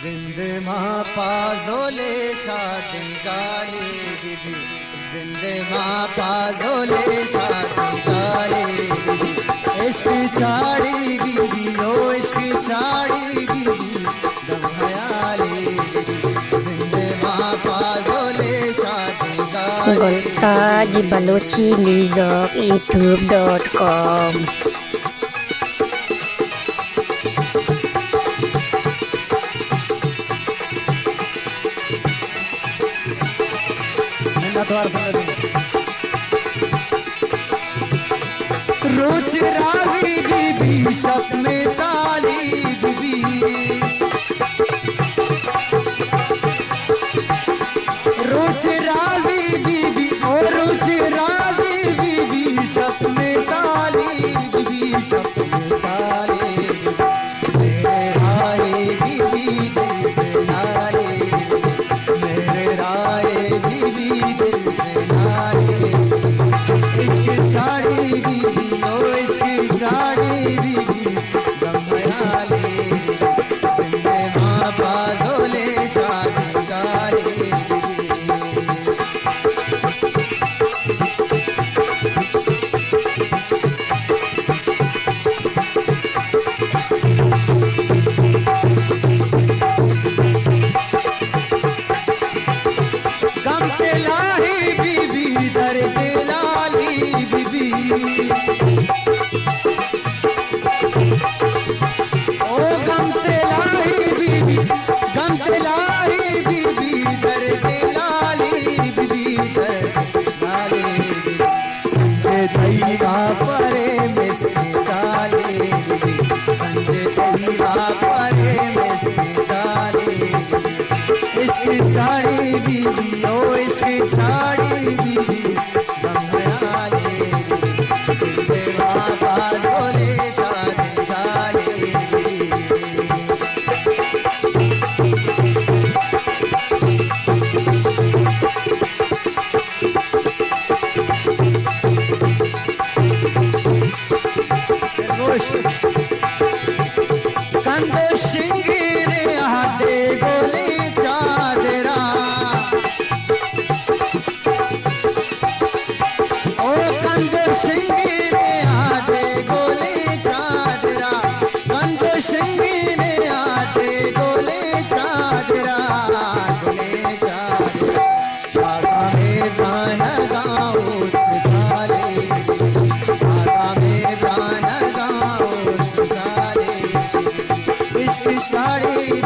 जिंदे माँ पाजोले शादी गाली बीबी, जिंदे माँ पाजोले शादी गाली बीबी, इश्क चाड़ी बीबी ओ इश्क चाड़ी बीबी, दम हयाली बीबी, जिंदे माँ पाजोले शादी गाली। गुलताज बलोची म्यूजिक youtube.com। रोज राजी बीबी शब में साली बीबी, रोज राजी बीबी ओ रोज राजी बीबी शब में साली बीबी, शब में साली मेरे राय बीबी दिल चलाले, मेरे राय बीबी दिल चलाले, इश्क चाड़ी बीबी ओ इश्क चाड़ी बीबी, दम हयाले जिंदे माँ पाजोले शादी गाली बीबी। गम के लाही बीबी दर्द लाली बीबी, ओ गम से लाही बीबी, गम से लाही बीबी दर्द लाली बीबी, दर्द लाली बीबी, संग तैरा परे मिस्क डाले बीबी, संग तैरा परे मिस्क डाले बीबी, इश्क चाड़ी बीबी ओ इश्क चाड़ी बीबी, दम हयाले बीबी, जिंदे माँ पाजोले शादी गाली बीबी। कंदो शिंगीरे हाथे गोली चादरा, ओ कंदो शिंगीरे हाथे गोली चादरा, कंदो शिंगीरे हाथे गोली चादरा, गोली चादरा, बागा में गाना गाओ साले, बागा में गाना गाओ साले, इश्क चाड़ी